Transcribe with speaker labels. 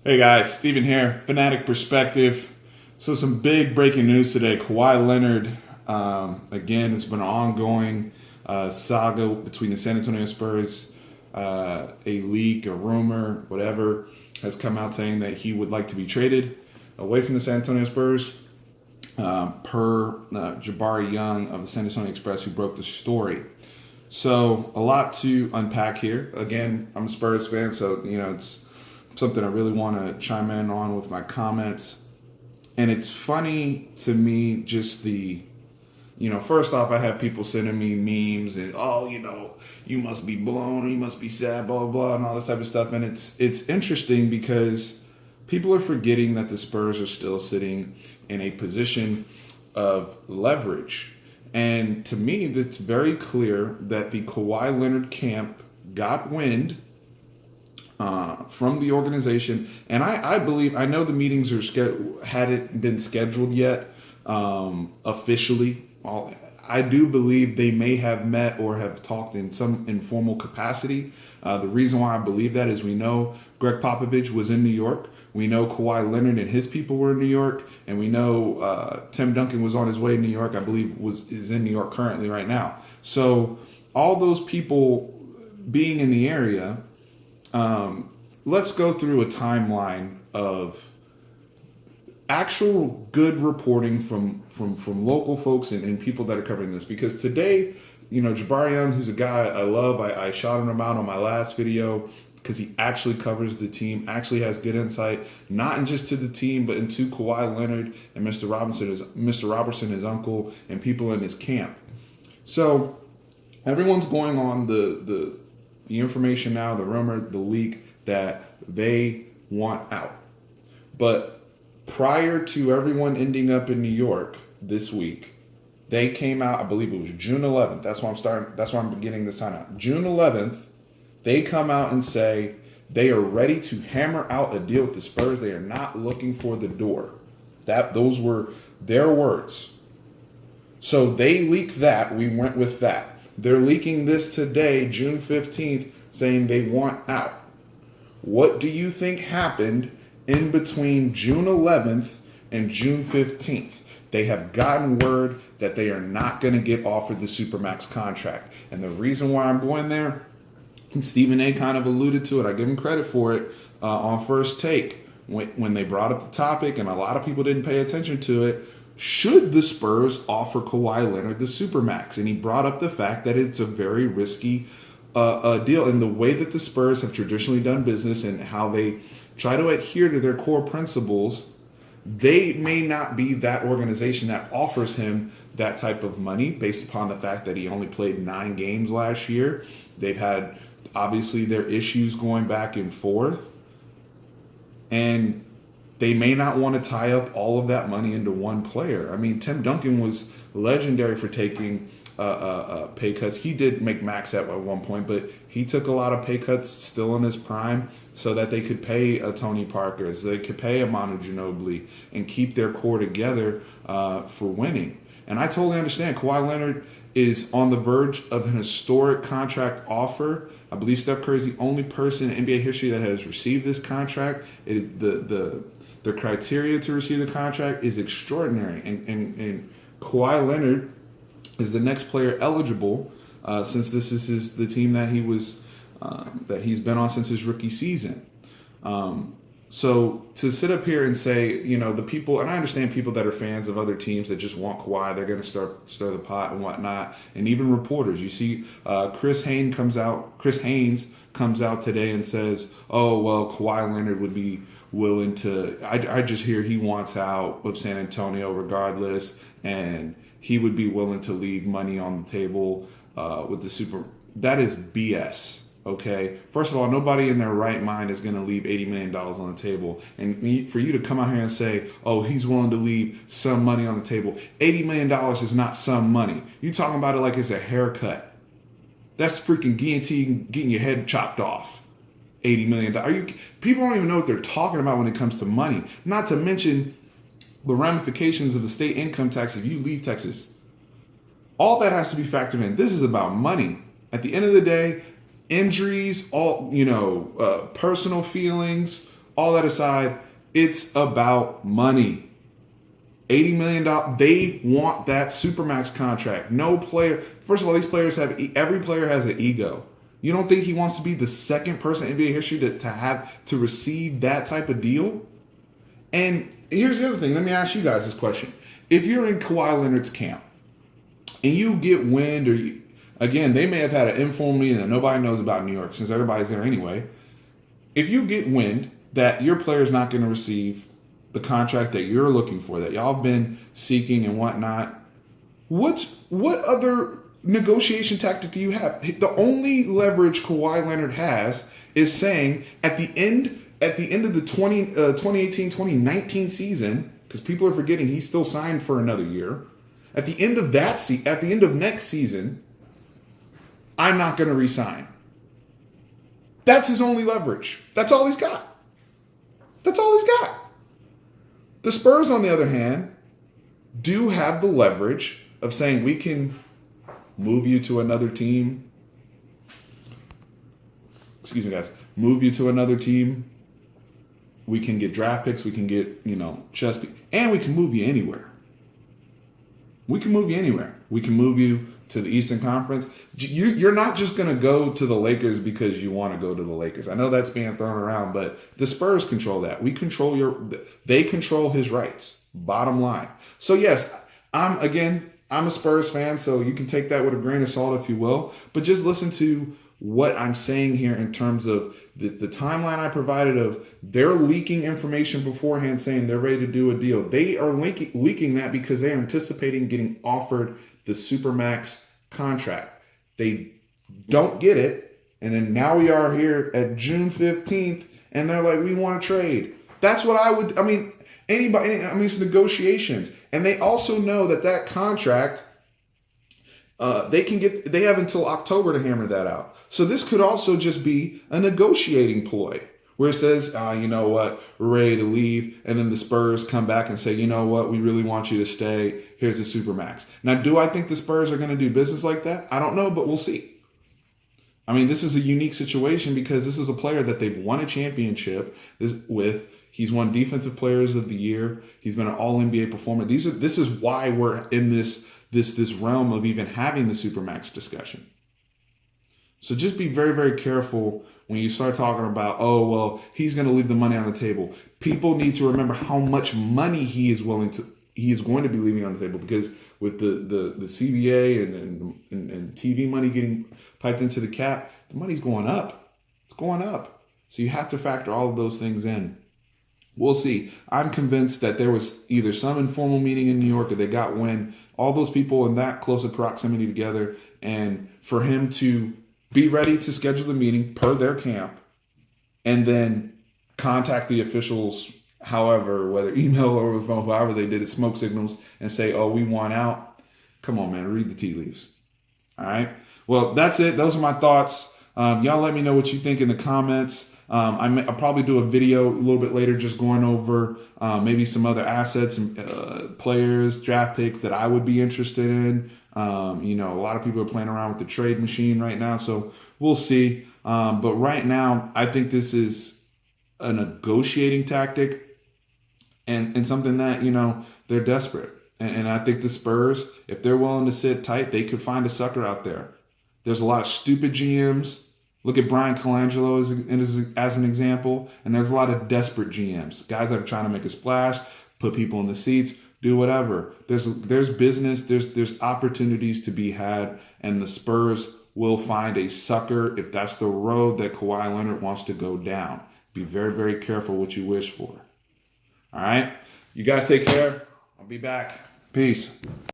Speaker 1: Hey guys, Steven here, Fanatic Perspective. So some big breaking news today. Kawhi Leonard, again, it's been an ongoing saga between the San Antonio Spurs. A leak, a rumor, whatever, has come out saying that he would like to be traded away from the San Antonio Spurs, per Jabari Young of the San Antonio Express, who broke the story. So a lot to unpack here. Again, I'm a Spurs fan, so it's something I really want to chime in on with my comments. And it's funny to me, just first off, I have people sending me memes and, you must be blown, or you must be sad, blah, blah, blah, and all this type of stuff. And it's interesting because people are forgetting that the Spurs are still sitting in a position of leverage. And to me, it's very clear that the Kawhi Leonard camp got wind from the organization, and I believe, I know the meetings hadn't been scheduled yet officially. I do believe they may have met or have talked in some informal capacity. The reason why I believe that is we know Greg Popovich was in New York. We know Kawhi Leonard and his people were in New York, and we know Tim Duncan was on his way to New York. I believe is in New York currently right now. So all those people being in the area. Let's go through a timeline of actual good reporting from local folks and people that are covering this. Because today, Jabari Young, who's a guy I love, I shouted him out on my last video because he actually covers the team, actually has good insight, not just to the team, but into Kawhi Leonard and Mr. Robertson, his uncle, and people in his camp. So everyone's going on the information now, the rumor, the leak, that they want out. But prior to everyone ending up in New York this week, they came out, I believe it was June 11th. That's why I'm beginning to sign out. June 11th, they come out and say they are ready to hammer out a deal with the Spurs. They are not looking for the door. Those were their words. So they leaked that. We went with that. They're leaking this today, June 15th, saying they want out. What do you think happened in between June 11th and June 15th? They have gotten word that they are not going to get offered the Supermax contract. And the reason why I'm going there, and Stephen A kind of alluded to it, I give him credit for it on First Take, when they brought up the topic, and a lot of people didn't pay attention to it. Should the Spurs offer Kawhi Leonard the Supermax? And he brought up the fact that it's a very risky deal, and the way that the Spurs have traditionally done business and how they try to adhere to their core principles, they may not be that organization that offers him that type of money based upon the fact that he only played 9 games last year. They've had, obviously, their issues going back and forth, and they may not want to tie up all of that money into one player. I mean, Tim Duncan was legendary for taking pay cuts. He did make max at one point, but he took a lot of pay cuts still in his prime so that they could pay a Tony Parker, so they could pay a Manu Ginobili and keep their core together for winning. And I totally understand. Kawhi Leonard is on the verge of an historic contract offer. I believe Steph Curry is the only person in NBA history that has received this contract. The criteria to receive the contract is extraordinary, and Kawhi Leonard is the next player eligible, since this is the team that he's been on since his rookie season. So to sit up here and say, the people, and I understand people that are fans of other teams that just want Kawhi, they're going to stir the pot and whatnot, and even reporters. You see, Chris Haynes comes out today and says, "Oh well, Kawhi Leonard would be willing to." I just hear he wants out of San Antonio regardless, and he would be willing to leave money on the table with the super. That is BS. Okay. First of all, nobody in their right mind is going to leave $80 million on the table. And for you to come out here and say, "Oh, he's willing to leave some money on the table," $80 million is not some money. You're talking about it like it's a haircut. That's freaking guillotine, getting your head chopped off. $80 million. People don't even know what they're talking about when it comes to money. Not to mention the ramifications of the state income tax if you leave Texas. All that has to be factored in. This is about money. At the end of the day, injuries, personal feelings, all that aside, it's about money. $80 million. They want that Supermax contract. No player. First of all, these players every player has an ego. You don't think he wants to be the second person in NBA history to receive that type of deal? And here's the other thing. Let me ask you guys this question. If you're in Kawhi Leonard's camp and you get wind, again, they may have had an informal meeting that nobody knows about in New York since everybody's there anyway. If you get wind that your player's not going to receive the contract that you're looking for, that y'all have been seeking and whatnot, what other negotiation tactic do you have? The only leverage Kawhi Leonard has is saying at the end of the 2018-2019 season, because people are forgetting he's still signed for another year. At the end of at the end of next season, I'm not going to re-sign. That's his only leverage. That's all he's got. That's all he's got. The Spurs, on the other hand, do have the leverage of saying we can move you to another team. Excuse me, guys. Move you to another team. We can get draft picks. We can get, chess pieces. And we can move you anywhere. We can move you anywhere. We can move you to the Eastern Conference. You're not just going to go to the Lakers because you want to go to the Lakers. I know that's being thrown around, but the Spurs control that. They control his rights. Bottom line. So yes, I'm a Spurs fan, so you can take that with a grain of salt if you will, but just listen to what I'm saying here in terms of the timeline I provided of they're leaking information beforehand saying they're ready to do a deal. They are leaking that because they are anticipating getting offered the Supermax contract. They don't get it, and then now we are here at June 15th, and they're like, we want to trade. That's what it's negotiations. And they also know that contract, they have until October to hammer that out. So this could also just be a negotiating ploy where it says, you know what, we're ready to leave. And then the Spurs come back and say, you know what, we really want you to stay. Here's the Supermax. Now, do I think the Spurs are going to do business like that? I don't know, but we'll see. This is a unique situation because this is a player that they've won a championship with. He's won Defensive Players of the Year. He's been an All-NBA performer. This is why we're in this realm of even having the Supermax discussion. So just be very, very careful when you start talking about, oh, well, he's going to leave the money on the table. People need to remember how much money he is going to be leaving on the table, because with the CBA and TV money getting piped into the cap, the money's going up. It's going up. So you have to factor all of those things in. We'll see. I'm convinced that there was either some informal meeting in New York or they got wind, all those people in that close of proximity together, and for him to be ready to schedule the meeting per their camp and then contact the officials, however, whether email or over the phone, however they did it, smoke signals, and say, oh, we want out. Come on, man, read the tea leaves. All right. Well, that's it. Those are my thoughts. Y'all let me know what you think in the comments. I'll probably do a video a little bit later just going over maybe some other assets and players, draft picks that I would be interested in. A lot of people are playing around with the trade machine right now, so we'll see. But right now, I think this is a negotiating tactic and something that, they're desperate. And I think the Spurs, if they're willing to sit tight, they could find a sucker out there. There's a lot of stupid GMs. Look at Brian Colangelo as an example. And there's a lot of desperate GMs, guys that are trying to make a splash, put people in the seats, do whatever. There's business, there's opportunities to be had, and the Spurs will find a sucker if that's the road that Kawhi Leonard wants to go down. Be very, very careful what you wish for. All right? You guys take care. I'll be back. Peace.